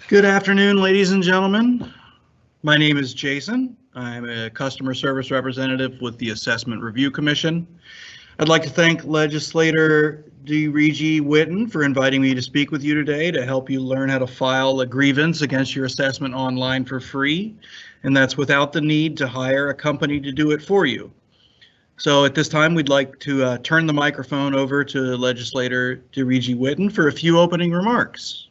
Good afternoon, ladies and gentlemen. My name is Jason. I'm a customer service representative with the Assessment Review Commission. I'd like to thank Legislator DeRiggi-Whitton for inviting me to speak with you today to help you learn how to file a grievance against your assessment online for free, and that's without the need to hire a company to do it for you. So at this time, we'd like to turn the microphone over to Legislator DeRiggi-Whitton for a few opening remarks.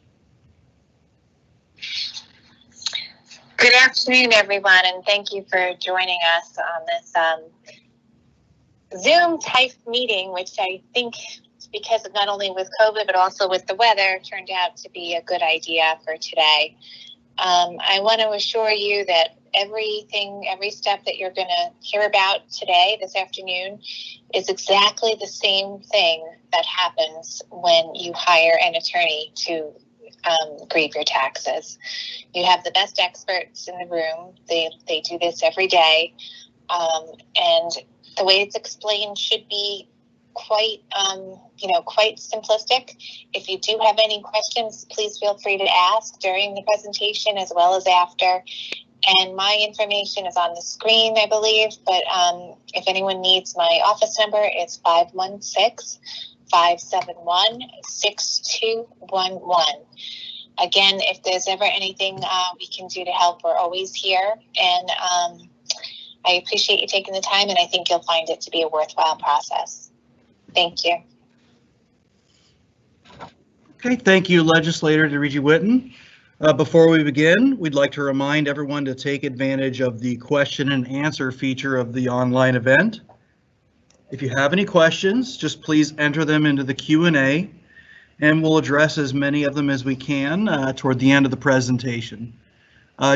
Good afternoon, everyone, and thank you for joining us on this Zoom type meeting, which I think, because of not only with COVID, but also with the weather, turned out to be a good idea for today. I want to assure you that every step that you're going to hear about today, this afternoon, is exactly the same thing that happens when you hire an attorney to grieve your taxes. You have the best experts in the room. They do this every day, and the way it's explained should be quite simplistic. If you do have any questions, please feel free to ask during the presentation as well as after. And my information is on the screen, I believe, but if anyone needs my office number, it's 516-571-6211. Again, if there's ever anything we can do to help, we're always here. And I appreciate you taking the time, and I think you'll find it to be a worthwhile process. Thank you. Okay, thank you, Legislator DeRiggi-Whitton. Before we begin, we'd like to remind everyone to take advantage of the question and answer feature of the online event. If you have any questions, just please enter them into the Q&A, and we'll address as many of them as we can toward the end of the presentation.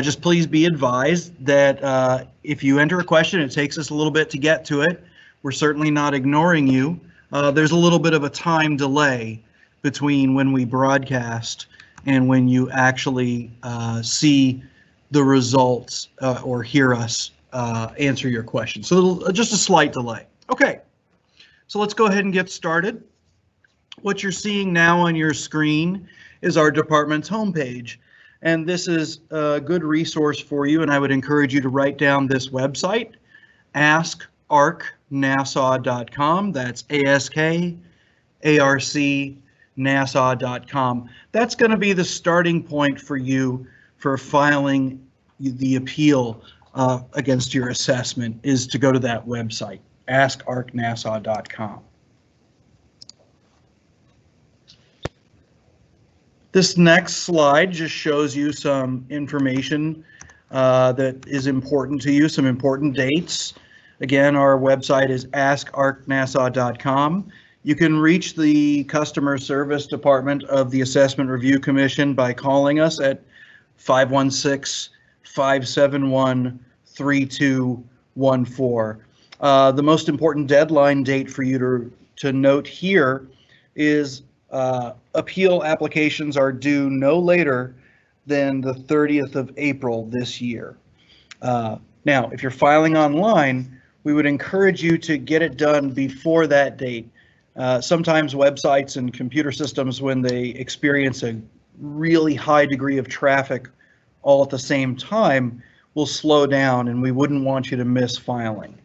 Just please be advised that if you enter a question, it takes us a little bit to get to it. We're certainly not ignoring you. There's a little bit of a time delay between when we broadcast and when you actually see the results or hear us answer your question. So just a slight delay. Okay, so let's go ahead and get started. What you're seeing now on your screen is our department's homepage, and this is a good resource for you, and I would encourage you to write down this website, askarcnassau.com. That's ASKARC-nassau.com. That's going to be the starting point for you for filing the appeal against your assessment, is to go to that website, askarcnassau.com. This next slide just shows you some information that is important to you, some important dates. Again, our website is askarcnassau.com. You can reach the customer service department of the Assessment Review Commission by calling us at 516-571-3214. The most important deadline date for you to note here is appeal applications are due no later than the 30th of April this year. Now, if you're filing online, we would encourage you to get it done before that date. Sometimes websites and computer systems, when they experience a really high degree of traffic all at the same time, will slow down, and we wouldn't want you to miss filing.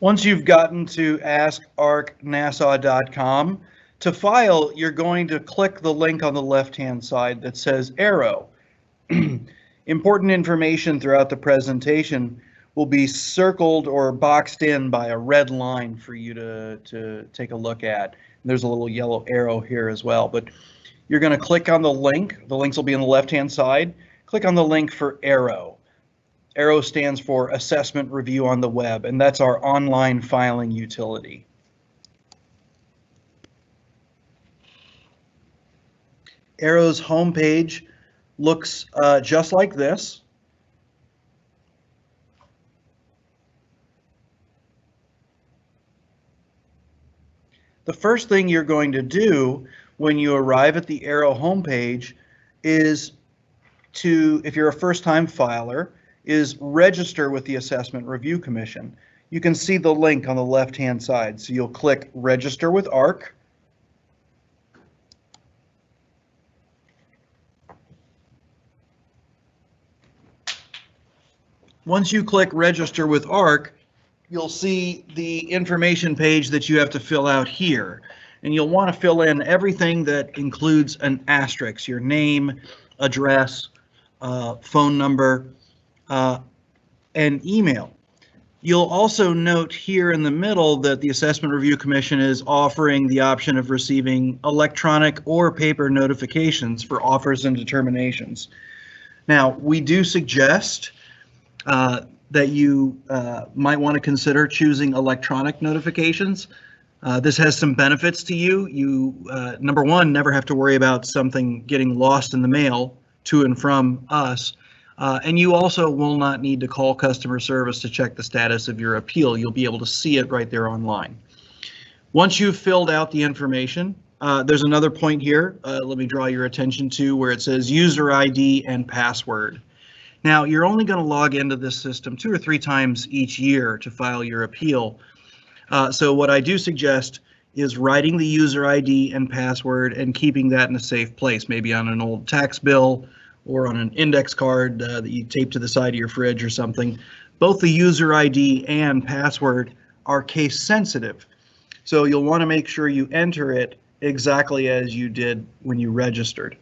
Once you've gotten to askarcnassau.com, to file, you're going to click the link on the left-hand side that says Arrow. Important information throughout the presentation will be circled or boxed in by a red line for you to take a look at. There's a little yellow arrow here as well, but you're going to click on the link. The links will be on the left-hand side. Click on the link for Arrow. Arrow stands for Assessment Review on the Web, and that's our online filing utility. Arrow's homepage looks just like this. The first thing you're going to do when you arrive at the Arrow homepage is to, if you're a first-time filer, is register with the Assessment Review Commission. You can see the link on the left-hand side. So you'll click register with ARC. Once you click register with ARC, you'll see the information page that you have to fill out here. And you'll want to fill in everything that includes an asterisk, your name, address, phone number, and email. You'll also note here in the middle that the Assessment Review Commission is offering the option of receiving electronic or paper notifications for offers and determinations. Now, we do suggest that you might want to consider choosing electronic notifications. This has some benefits to you. You, number one, never have to worry about something getting lost in the mail to and from us. And you also will not need to call customer service to check the status of your appeal. You'll be able to see it right there online. Once you've filled out the information, there's another point here. Let me draw your attention to where it says user ID and password. Now, you're only going to log into this system 2 or 3 times each year to file your appeal. So what I do suggest is writing the user ID and password and keeping that in a safe place, maybe on an old tax bill or on an index card that you tape to the side of your fridge or something. Both the user ID and password are case sensitive. So you'll want to make sure you enter it exactly as you did when you registered.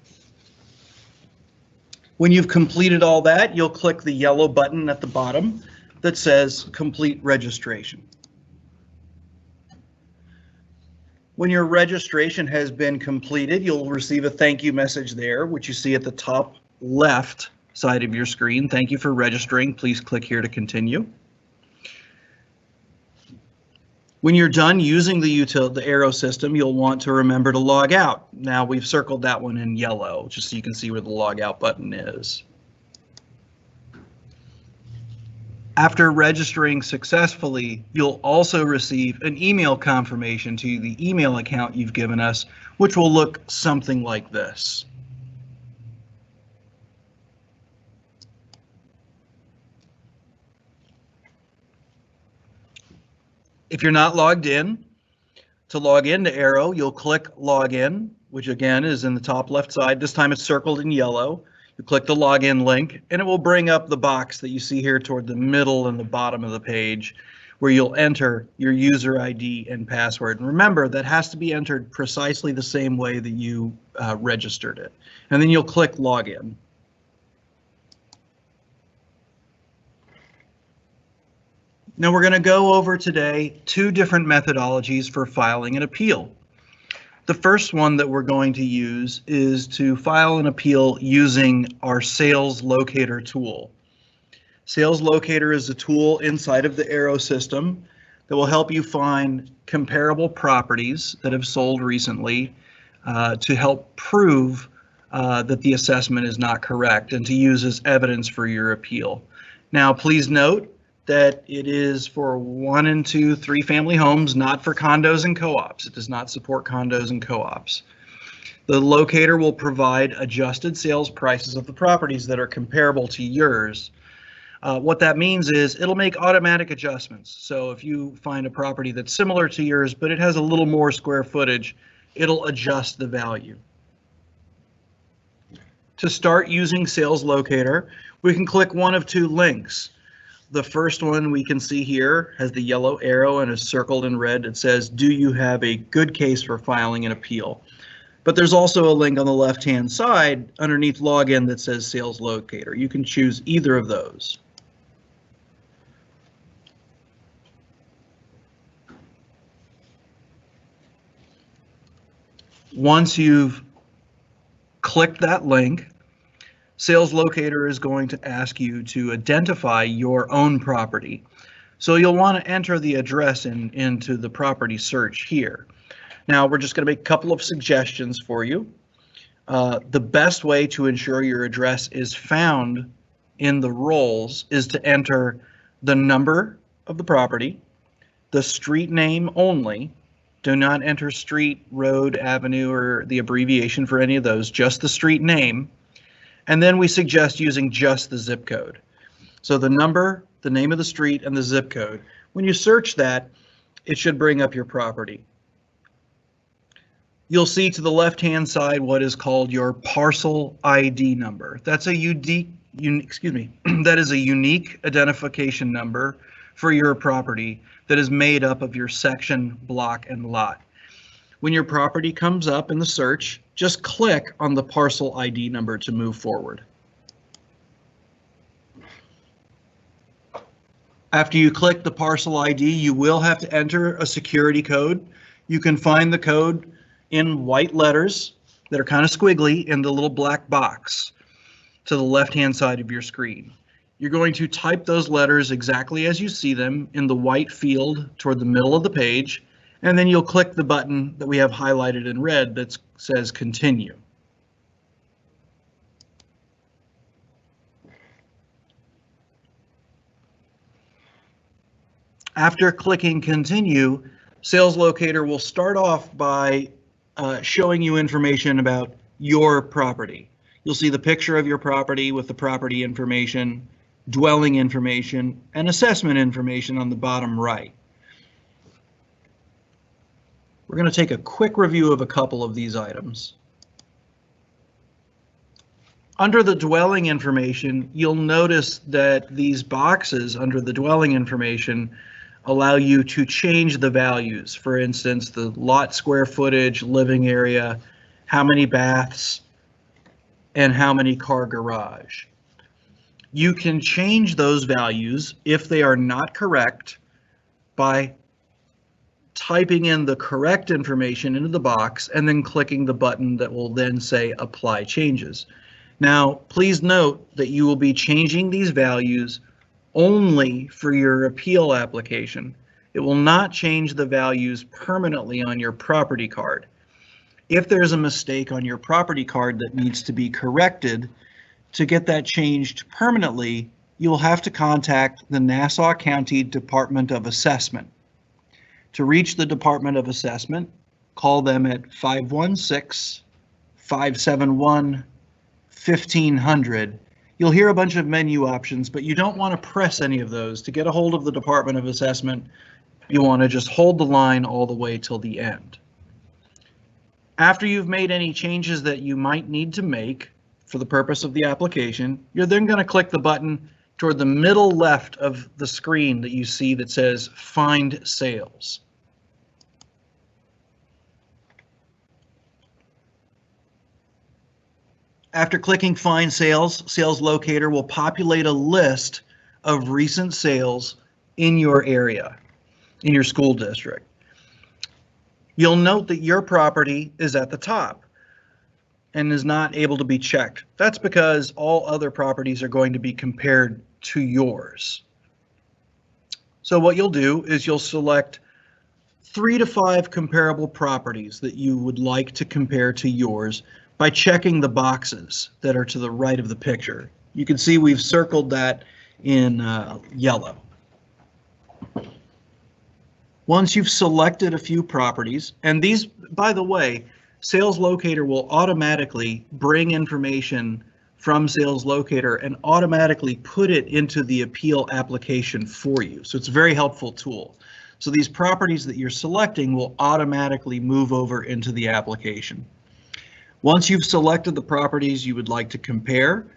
When you've completed all that, you'll click the yellow button at the bottom that says Complete Registration. When your registration has been completed, you'll receive a thank you message there, which you see at the top left side of your screen. Thank you for registering. Please click here to continue. When you're done using the arrow system, you'll want to remember to log out. Now, we've circled that one in yellow, just so you can see where the log out button is. After registering successfully, you'll also receive an email confirmation to the email account you've given us, which will look something like this. If you're not logged in, to log into Arrow, you'll click Login, which again is in the top left side. This time it's circled in yellow. You click the login link, and it will bring up the box that you see here toward the middle and the bottom of the page, where you'll enter your user ID and password. And remember, that has to be entered precisely the same way that you registered it. And then you'll click Login. Now we're going to go over today 2 different methodologies for filing an appeal. The first one that we're going to use is to file an appeal using our Sales Locator tool. Sales Locator is a tool inside of the Arrow system that will help you find comparable properties that have sold recently to help prove that the assessment is not correct and to use as evidence for your appeal. Now, please note that it is for 1 and 2, 3 family homes, not for condos and co-ops. It does not support condos and co-ops. The locator will provide adjusted sales prices of the properties that are comparable to yours. What that means is it'll make automatic adjustments. So if you find a property that's similar to yours, but it has a little more square footage, it'll adjust the value. To start using Sales Locator, we can click one of 2 links. The first one we can see here has the yellow arrow and is circled in red. It says, do you have a good case for filing an appeal? But there's also a link on the left-hand side underneath login that says Sales Locator. You can choose either of those. Once you've clicked that link, Sales Locator is going to ask you to identify your own property. So you'll want to enter the address into the property search here. Now we're just going to make a couple of suggestions for you. The best way to ensure your address is found in the rolls is to enter the number of the property, the street name only. Do not enter street, road, avenue, or the abbreviation for any of those, just the street name. And then we suggest using just the zip code. So the number, the name of the street, and the zip code. When you search that, it should bring up your property. You'll see to the left-hand side what is called your parcel ID number. That's a that is a unique identification number for your property that is made up of your section, block, and lot. When your property comes up in the search, just click on the parcel ID number to move forward. After you click the parcel ID, you will have to enter a security code. You can find the code in white letters that are kind of squiggly in the little black box to the left-hand side of your screen. You're going to type those letters exactly as you see them in the white field toward the middle of the page, and then you'll click the button that we have highlighted in red that says continue. After clicking continue, Sales Locator will start off by showing you information about your property. You'll see the picture of your property with the property information, dwelling information, and assessment information on the bottom right. We're going to take a quick review of a couple of these items. Under the dwelling information, you'll notice that these boxes under the dwelling information allow you to change the values. For instance, the lot square footage, living area, how many baths, and how many car garage. You can change those values if they are not correct by typing in the correct information into the box and then clicking the button that will then say apply changes. Now, please note that you will be changing these values only for your appeal application. It will not change the values permanently on your property card. If there's a mistake on your property card that needs to be corrected, to get that changed permanently, you'll have to contact the Nassau County Department of Assessment. To reach the Department of Assessment, call them at 516-571-1500. You'll hear a bunch of menu options, but you don't want to press any of those. To get a hold of the Department of Assessment, you want to just hold the line all the way till the end. After you've made any changes that you might need to make for the purpose of the application, you're then going to click the button toward the middle left of the screen that you see that says Find Sales. After clicking Find Sales, Sales Locator will populate a list of recent sales in your area, in your school district. You'll note that your property is at the top and is not able to be checked. That's because all other properties are going to be compared to yours. So what you'll do is you'll select 3 to 5 comparable properties that you would like to compare to yours by checking the boxes that are to the right of the picture. You can see we've circled that in yellow. Once you've selected a few properties, and these, by the way, Sales Locator will automatically bring information from Sales Locator and automatically put it into the appeal application for you. So it's a very helpful tool. So these properties that you're selecting will automatically move over into the application. Once you've selected the properties you would like to compare,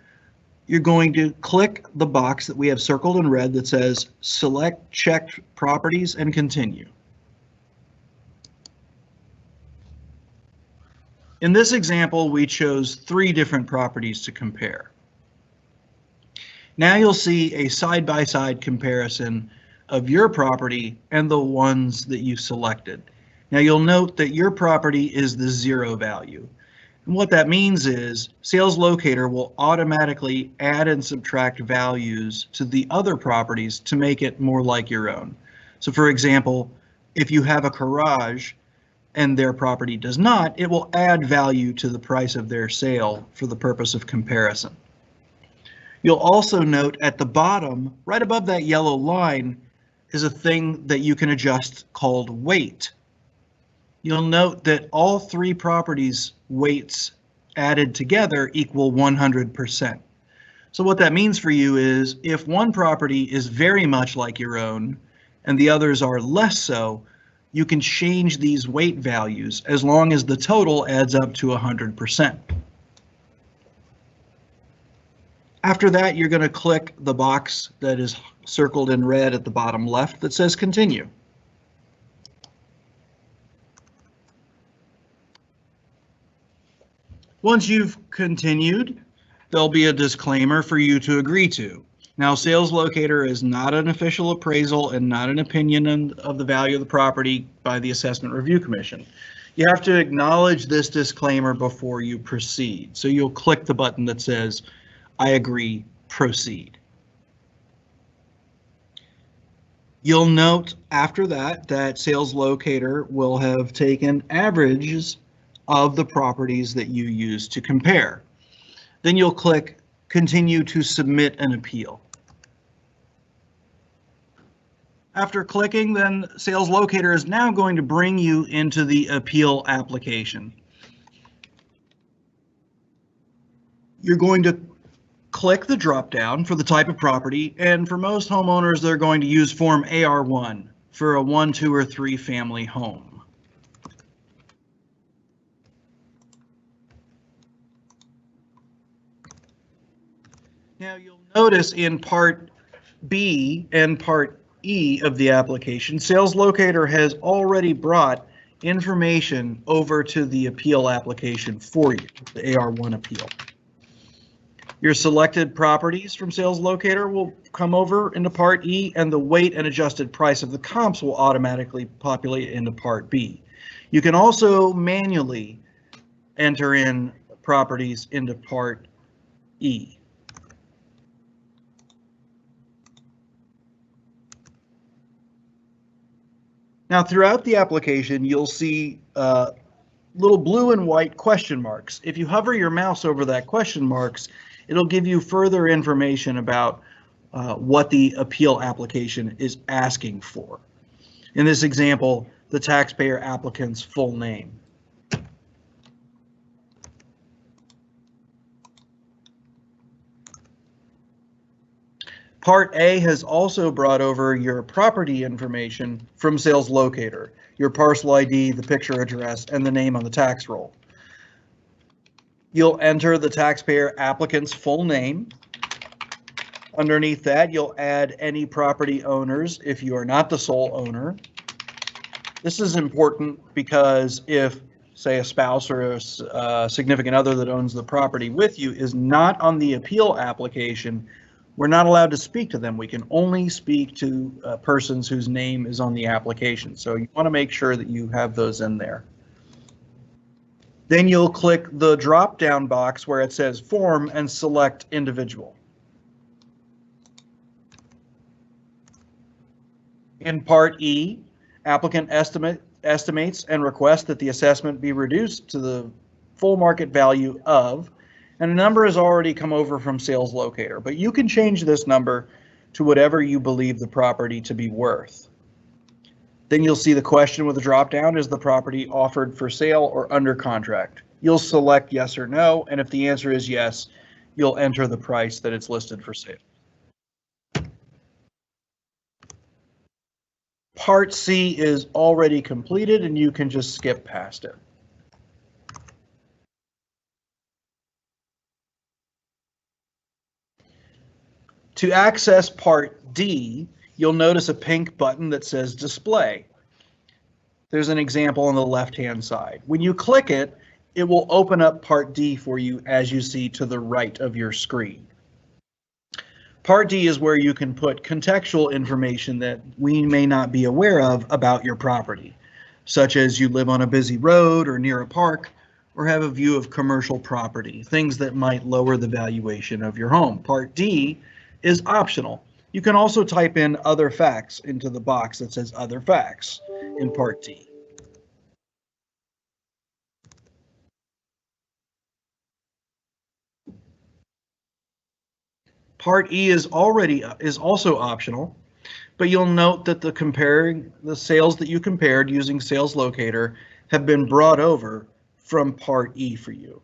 you're going to click the box that we have circled in red that says Select Checked Properties and Continue. In this example, we chose 3 different properties to compare. Now you'll see a side-by-side comparison of your property and the ones that you selected. Now you'll note that your property is the 0 value. And what that means is Sales Locator will automatically add and subtract values to the other properties to make it more like your own. So for example, if you have a garage and their property does not, it will add value to the price of their sale for the purpose of comparison. You'll also note at the bottom, right above that yellow line, is a thing that you can adjust called weight. You'll note that all 3 properties' weights added together equal 100%. So what that means for you is if one property is very much like your own and the others are less so, you can change these weight values as long as the total adds up to 100%. After that, you're going to click the box that is circled in red at the bottom left that says continue. Once you've continued, there'll be a disclaimer for you to agree to. Now, Sales Locator is not an official appraisal and not an opinion of the value of the property by the Assessment Review Commission. You have to acknowledge this disclaimer before you proceed. So you'll click the button that says, I agree, proceed. You'll note after that Sales Locator will have taken averages of the properties that you use to compare. Then you'll click continue to submit an appeal. After clicking, then Sales Locator is now going to bring you into the appeal application. You're going to click the drop down for the type of property, and for most homeowners, they're going to use Form AR1 for a 1, 2, or 3 family home. Now you'll notice in Part B and Part E of the application, Sales Locator has already brought information over to the appeal application for you, the AR1 appeal. Your selected properties from Sales Locator will come over into Part E, and the weight and adjusted price of the comps will automatically populate into Part B. You can also manually enter in properties into Part E. Now, throughout the application, you'll see little blue and white question marks. If you hover your mouse over that question marks, it'll give you further information about what the appeal application is asking for. In this example, the taxpayer applicant's full name. Part A has also brought over your property information from Sales Locator, your parcel ID, the picture address, and the name on the tax roll. You'll enter the taxpayer applicant's full name. Underneath that, you'll add any property owners if you are not the sole owner. This is important because if, say, a spouse or a significant other that owns the property with you is not on the appeal application, we're not allowed to speak to them. We can only speak to persons whose name is on the application. So you want to make sure that you have those in there. Then you'll click the drop-down box where it says Form and select Individual. In Part E, applicant estimates and requests that the assessment be reduced to the full market value of, and a number has already come over from Sales Locator, but you can change this number to whatever you believe the property to be worth. Then you'll see the question with the drop down, is the property offered for sale or under contract? You'll select yes or no, and if the answer is yes, you'll enter the price that it's listed for sale. Part C is already completed and you can just skip past it. To access Part D, you'll notice a pink button that says Display. There's an example on the left-hand side. When you click it, it will open up Part D for you as you see to the right of your screen. Part D is where you can put contextual information that we may not be aware of about your property, such as you live on a busy road or near a park, or have a view of commercial property, things that might lower the valuation of your home. Part D is optional. You can also type in other facts into the box that says other facts in Part D. Part E is also optional, but you'll note that the sales that you compared using Sales Locator have been brought over from Part E for you.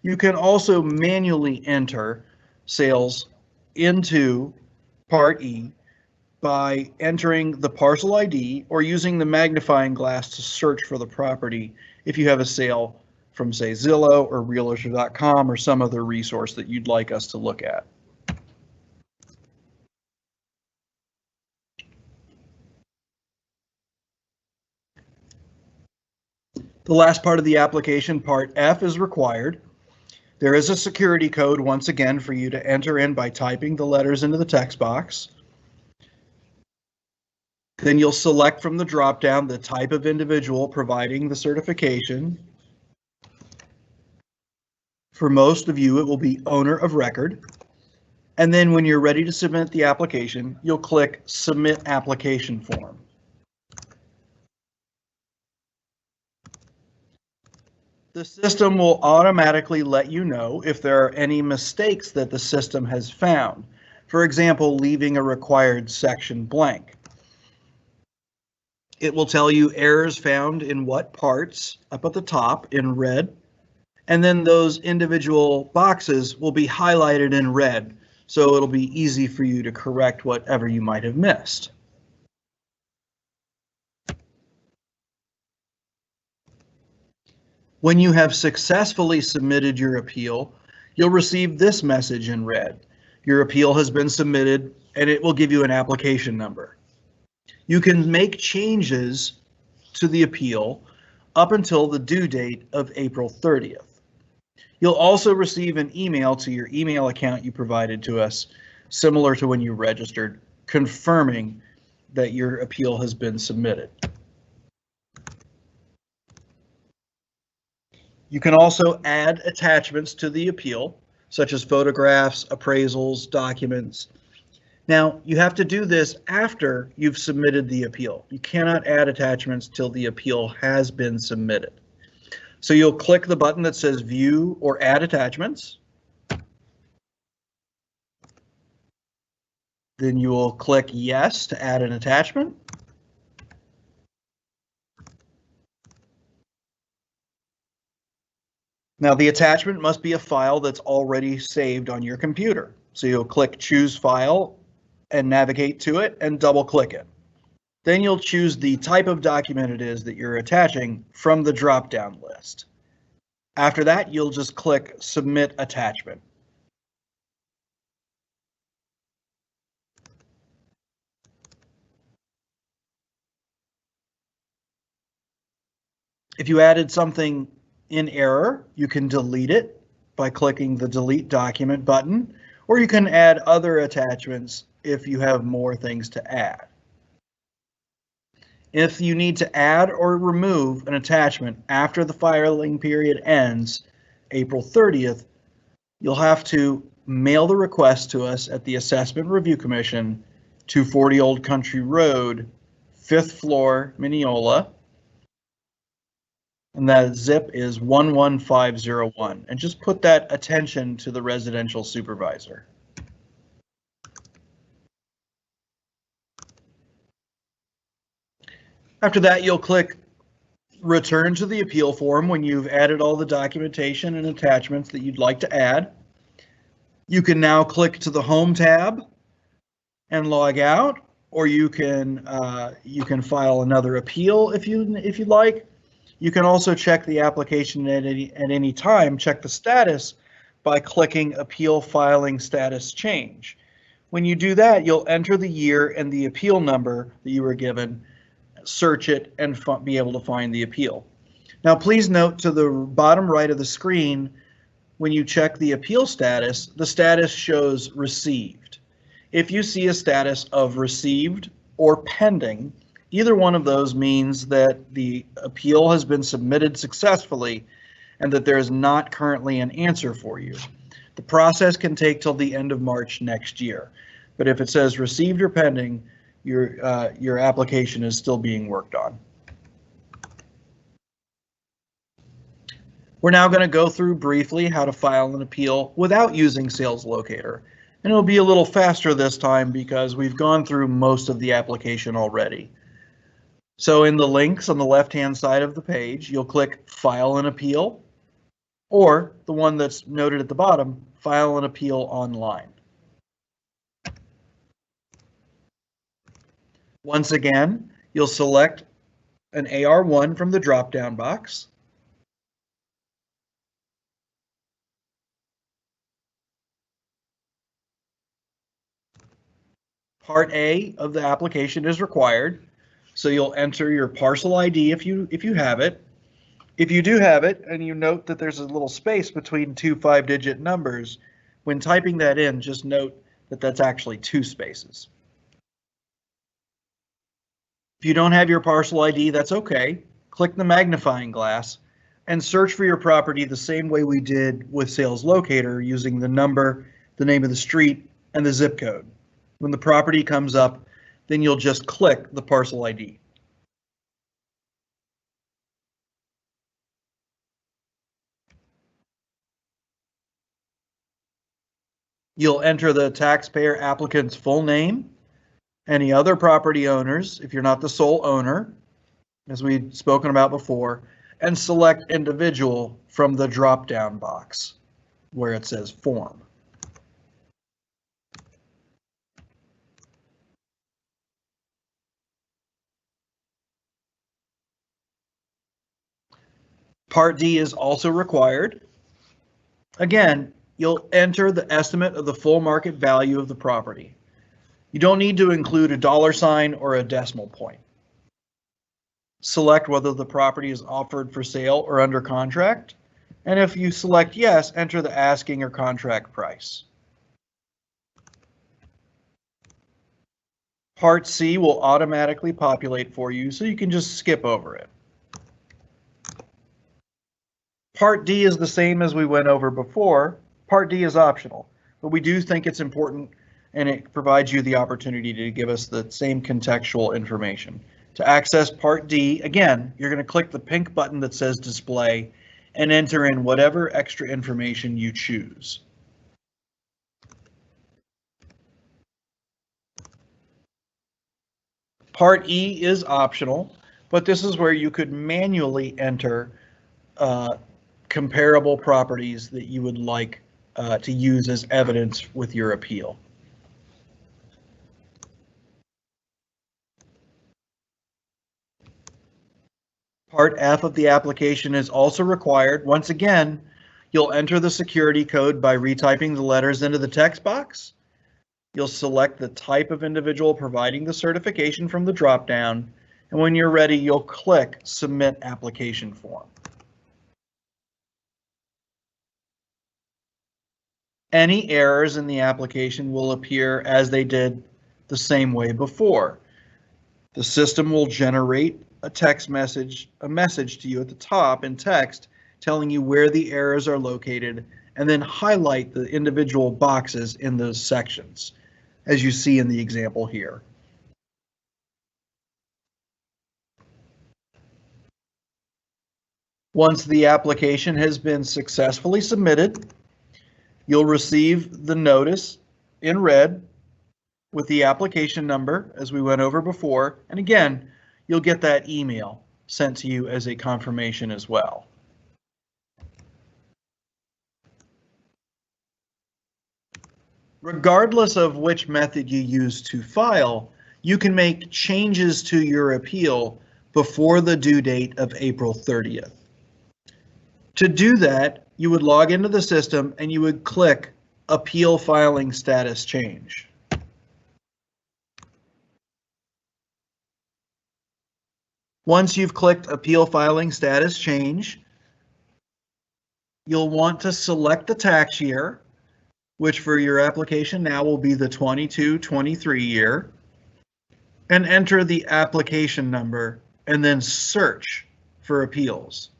You can also manually enter sales into Part E by entering the parcel ID or using the magnifying glass to search for the property if you have a sale from, say, Zillow or Realtor.com or some other resource that you'd like us to look at. The last part of the application, Part F, is required. There is a security code, once again, for you to enter in by typing the letters into the text box. Then you'll select from the drop-down the type of individual providing the certification. For most of you, it will be owner of record. And then when you're ready to submit the application, you'll click Submit Application Form. The system will automatically let you know if there are any mistakes that the system has found. For example, leaving a required section blank. It will tell you errors found in what parts up at the top in red, and then those individual boxes will be highlighted in red, so it'll be easy for you to correct whatever you might have missed. When you have successfully submitted your appeal, you'll receive this message in red. Your appeal has been submitted, and it will give you an application number. You can make changes to the appeal up until the due date of April 30th. You'll also receive an email to your email account you provided to us, similar to when you registered, confirming that your appeal has been submitted. You can also add attachments to the appeal, such as photographs, appraisals, documents. Now, you have to do this after you've submitted the appeal. You cannot add attachments till the appeal has been submitted. So you'll click the button that says View or Add Attachments. Then you will click Yes to add an attachment. Now, the attachment must be a file that's already saved on your computer. So you'll click Choose File and navigate to it and double click it. Then you'll choose the type of document it is that you're attaching from the drop-down list. After that, you'll just click Submit Attachment. If you added something in error, you can delete it by clicking the Delete Document button, or you can add other attachments if you have more things to add. If you need to add or remove an attachment after the filing period ends, April 30th, you'll have to mail the request to us at the Assessment Review Commission, 240 Old Country Road, 5th floor, Mineola. And that zip is 11501. And just put that attention to the residential supervisor. After that, you'll click Return to the Appeal form when you've added all the documentation and attachments that you'd like to add. You can now click to the Home tab and log out, or you can file another appeal if you'd like. You can also check the application at any time, check the status by clicking Appeal Filing Status Change. When you do that, you'll enter the year and the appeal number that you were given, search it, and be able to find the appeal. Now, please note to the bottom right of the screen, when you check the appeal status, the status shows Received. If you see a status of Received or Pending, either one of those means that the appeal has been submitted successfully and that there is not currently an answer for you. The process can take till the end of March next year, but if it says Received or Pending, your application is still being worked on. We're now going to go through briefly how to file an appeal without using Sales Locator, and it'll be a little faster this time because we've gone through most of the application already. So in the links on the left-hand side of the page, you'll click File an Appeal, or the one that's noted at the bottom, file an appeal online. Once again, you'll select an AR1 from the drop-down box. Part A of the application is required, so you'll enter your parcel ID if you have it. If you do have it and you note that there's a little space between two 5-digit numbers, when typing that in, just note that that's actually 2 spaces. If you don't have your parcel ID, that's okay. Click the magnifying glass and search for your property the same way we did with Sales Locator, using the number, the name of the street, and the zip code. When the property comes up, then you'll just click the parcel ID. You'll enter the taxpayer applicant's full name, any other property owners if you're not the sole owner, as we've spoken about before, and select individual from the drop-down box where it says form. Part D is also required. Again, you'll enter the estimate of the full market value of the property. You don't need to include a $sign or a decimal point. Select whether the property is offered for sale or under contract, and if you select yes, enter the asking or contract price. Part C will automatically populate for you, so you can just skip over it. Part D is the same as we went over before. Part D is optional, but we do think it's important, and it provides you the opportunity to give us the same contextual information. To access Part D, again, you're going to click the pink button that says Display and enter in whatever extra information you choose. Part E is optional, but this is where you could manually enter comparable properties that you would like to use as evidence with your appeal. Part F of the application is also required. Once again, you'll enter the security code by retyping the letters into the text box. You'll select the type of individual providing the certification from the dropdown, and when you're ready, you'll click Submit Application Form. Any errors in the application will appear as they did the same way before. The system will generate a text message, a message to you at the top in text telling you where the errors are located, and then highlight the individual boxes in those sections, as you see in the example here. Once the application has been successfully submitted, you'll receive the notice in red with the application number, as we went over before, and again, you'll get that email sent to you as a confirmation as well. Regardless of which method you use to file, you can make changes to your appeal before the due date of April 30th. To do that, you would log into the system and you would click Appeal Filing Status Change. Once you've clicked Appeal Filing Status Change, you'll want to select the tax year, which for your application now will be the 22-23 year, and enter the application number and then search for appeals.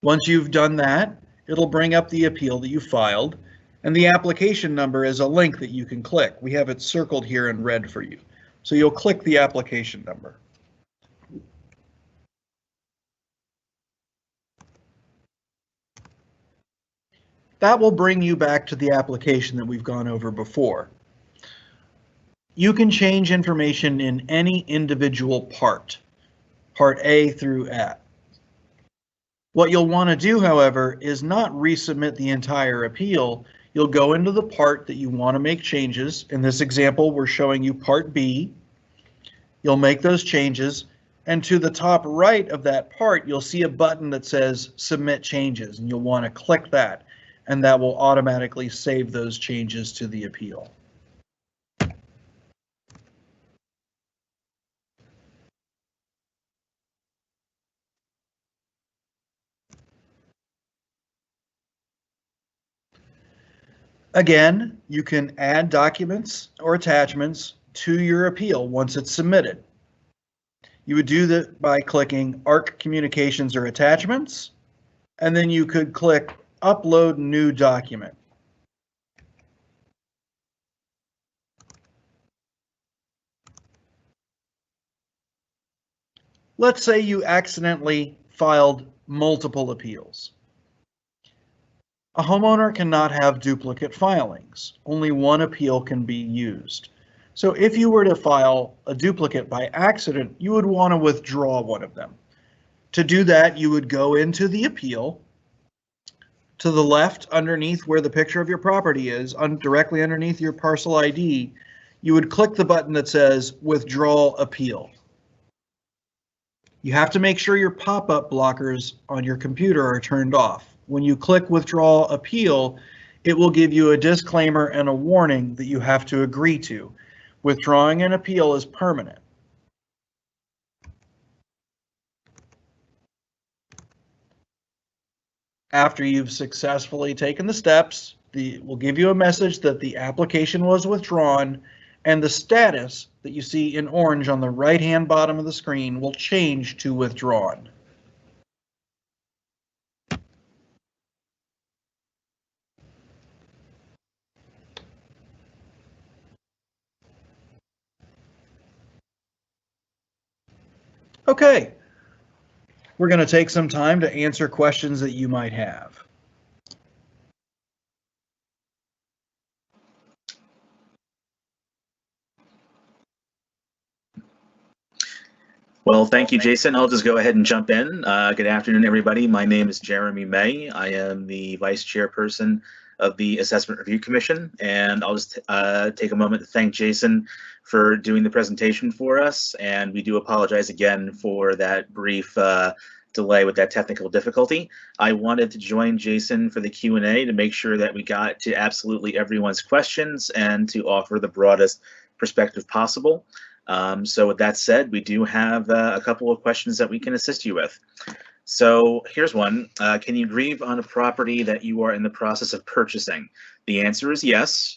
Once you've done that, it'll bring up the appeal that you filed, and the application number is a link that you can click. We have it circled here in red for you. So you'll click the application number. That will bring you back to the application that we've gone over before. You can change information in any individual part A through F. What you'll want to do, however, is not resubmit the entire appeal. You'll go into the part that you want to make changes. In this example, we're showing you Part B. You'll make those changes, and to the top right of that part, you'll see a button that says Submit Changes, and you'll want to click that, and that will automatically save those changes to the appeal. Again, you can add documents or attachments to your appeal once it's submitted. You would do that by clicking ARC Communications or Attachments, and then you could click Upload New Document. Let's say you accidentally filed multiple appeals. A homeowner cannot have duplicate filings. Only one appeal can be used. So if you were to file a duplicate by accident, you would want to withdraw one of them. To do that, you would go into the appeal. To the left, underneath where the picture of your property is, directly underneath your parcel ID, you would click the button that says Withdraw Appeal. You have to make sure your pop-up blockers on your computer are turned off. When you click Withdraw Appeal, it will give you a disclaimer and a warning that you have to agree to. Withdrawing an appeal is permanent. After you've successfully taken the steps, will give you a message that the application was withdrawn, and the status that you see in orange on the right-hand bottom of the screen will change to withdrawn. Okay, we're going to take some time to answer questions that you might have. Well, thank you, Jason. I'll just go ahead and jump in. Good afternoon, everybody. My name is Jeremy May. I am the Vice Chairperson of the Assessment Review Commission, and I'll just take a moment to thank Jason for doing the presentation for us, and we do apologize again for that brief delay with that technical difficulty. I wanted to join Jason for the Q&A to make sure that we got to absolutely everyone's questions and to offer the broadest perspective possible. So with that said, we do have a couple of questions that we can assist you with. So here's one. Can you grieve on a property that you are in the process of purchasing? The answer is yes.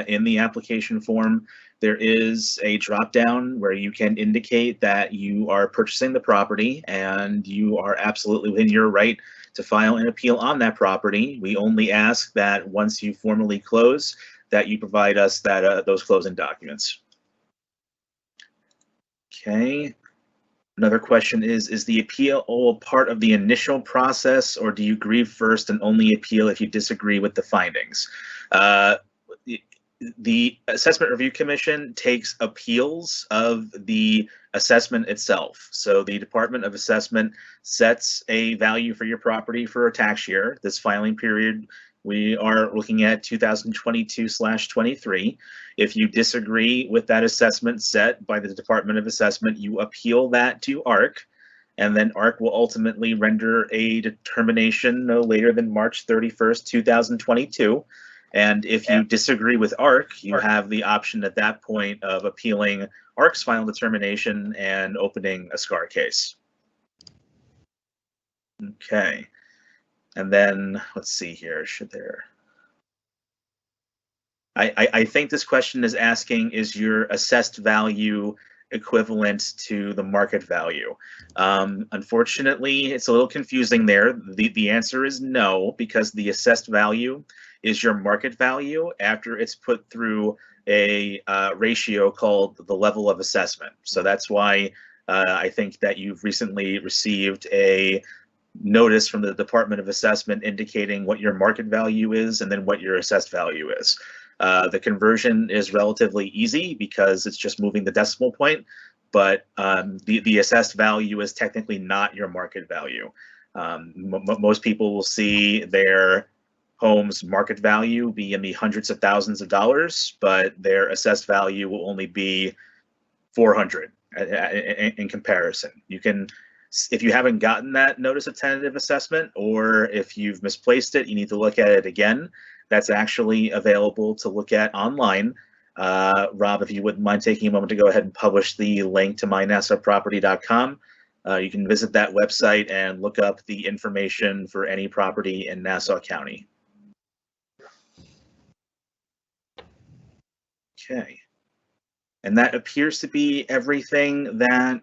In the application form, there is a drop down where you can indicate that you are purchasing the property, and you are absolutely within your right to file an appeal on that property. We only ask that once you formally close, that you provide us that those closing documents. Okay. Another question is the appeal all part of the initial process, or do you grieve first and only appeal if you disagree with the findings? The Assessment Review Commission takes appeals of the assessment itself. So the Department of Assessment sets a value for your property for a tax year. This filing period, we are looking at 2022/23. If you disagree with that assessment set by the Department of Assessment, you appeal that to ARC, and then ARC will ultimately render a determination no later than March 31st, 2022. And if you disagree with ARC, you have the option at that point of appealing ARC's final determination and opening a SCAR case. Okay. And then let's see here, I think this question is asking, is your assessed value equivalent to the market value? Unfortunately, it's a little confusing there. The answer is no, because the assessed value is your market value after it's put through a ratio called the level of assessment. So that's why I think that you've recently received a notice from the Department of Assessment indicating what your market value is and then what your assessed value is. The conversion is relatively easy because it's just moving the decimal point, but the assessed value is technically not your market value. Most people will see their home's market value be in the hundreds of thousands of dollars, but their assessed value will only be 400 in comparison. You can, if you haven't gotten that notice of tentative assessment, or if you've misplaced it, you need to look at it again. That's actually available to look at online. Rob, if you wouldn't mind taking a moment to go ahead and publish the link to mynassauproperty.com. You can visit that website and look up the information for any property in Nassau County. Okay. And that appears to be everything that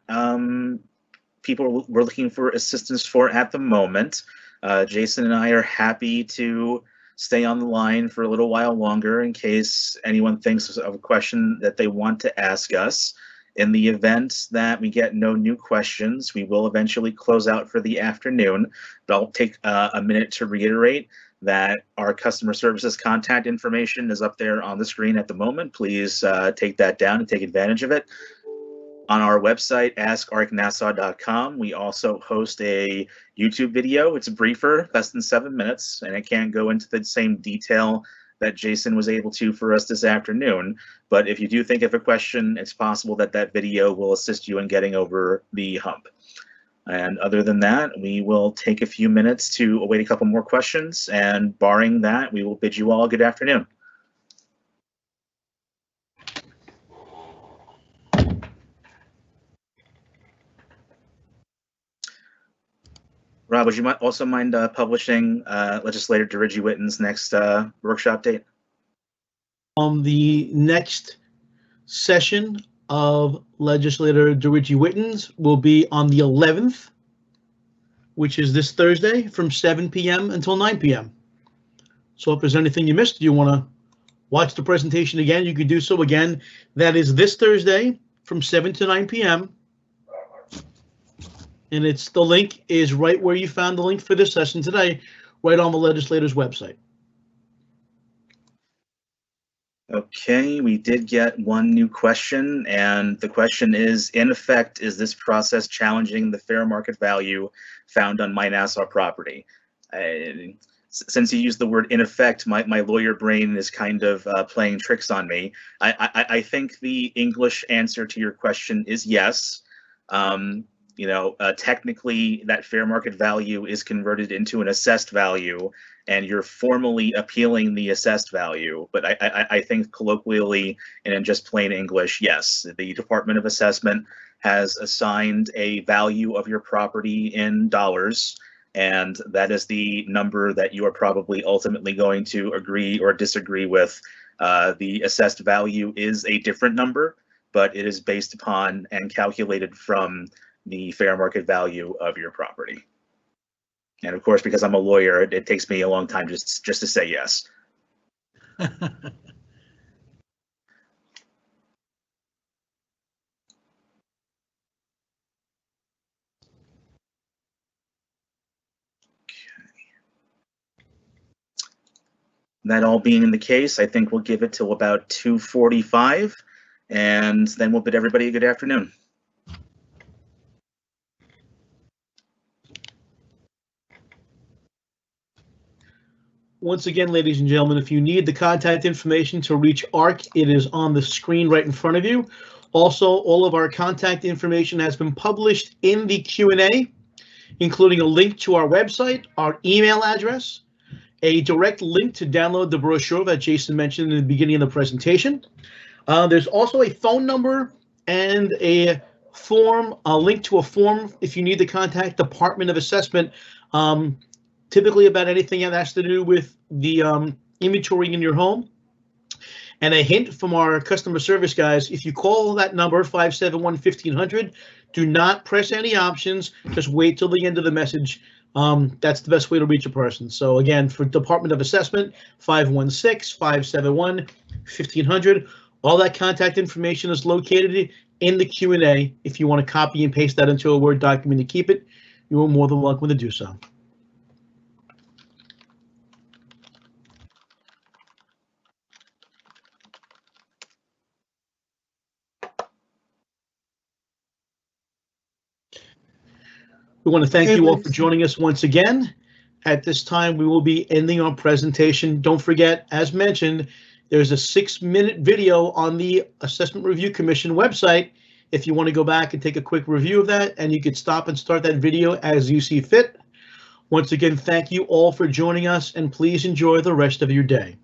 people were looking for assistance for at the moment. Jason and I are happy to stay on the line for a little while longer in case anyone thinks of a question that they want to ask us. In the event that we get no new questions, we will eventually close out for the afternoon, but I'll take a minute to reiterate that our customer services contact information is up there on the screen at the moment. Please take that down and take advantage of it. On our website, askarcnassau.com, we also host a YouTube video. It's briefer, less than 7 minutes, and it can't go into the same detail that Jason was able to for us this afternoon. But if you do think of a question, it's possible that that video will assist you in getting over the hump. And other than that, we will take a few minutes to await a couple more questions, and barring that, we will bid you all good afternoon. Rob, would you also mind publishing Legislator DeRiggi-Whitton's next workshop date? The next session of Legislator DeRiggi-Whitton's will be on the 11th, which is this Thursday from 7 p.m. until 9 p.m. So if there's anything you missed, you want to watch the presentation again, you can do so again. That is this Thursday from 7 to 9 p.m. And the link is right where you found the link for this session today, right on the legislator's website. Okay, we did get one new question, and the question is, in effect, is this process challenging the fair market value found on my Nassau property? Since you used the word in effect, my lawyer brain is kind of playing tricks on me. I think the English answer to your question is yes. Technically that fair market value is converted into an assessed value, and you're formally appealing the assessed value. But I think colloquially and in just plain English, yes, the Department of Assessment has assigned a value of your property in dollars, and that is the number that you are probably ultimately going to agree or disagree with. The assessed value is a different number, but it is based upon and calculated from the fair market value of your property. And of course, because I'm a lawyer, it takes me a long time just to say yes. That all being the case, I think we'll give it till about 2:45, and then we'll bid everybody a good afternoon. Once again, ladies and gentlemen, if you need the contact information to reach ARC, it is on the screen right in front of you. Also, all of our contact information has been published in the Q&A, including a link to our website, our email address, a direct link to download the brochure that Jason mentioned in the beginning of the presentation. There's also a phone number and a form, a link to a form if you need to contact Department of Assessment, typically about anything that has to do with the inventory in your home. And a hint from our customer service guys, if you call that number, 571-1500, do not press any options. Just wait till the end of the message. That's the best way to reach a person. So again, for Department of Assessment, 516-571-1500. All that contact information is located in the Q&A. If you want to copy and paste that into a Word document to keep it, you are more than welcome to do so. We want to thank Hey, you all please. for joining us once again. At this time, we will be ending our presentation. Don't forget, as mentioned, there's a 6-minute video on the Assessment Review Commission website if you want to go back and take a quick review of that, and you could stop and start that video as you see fit. Once again, thank you all for joining us, and please enjoy the rest of your day.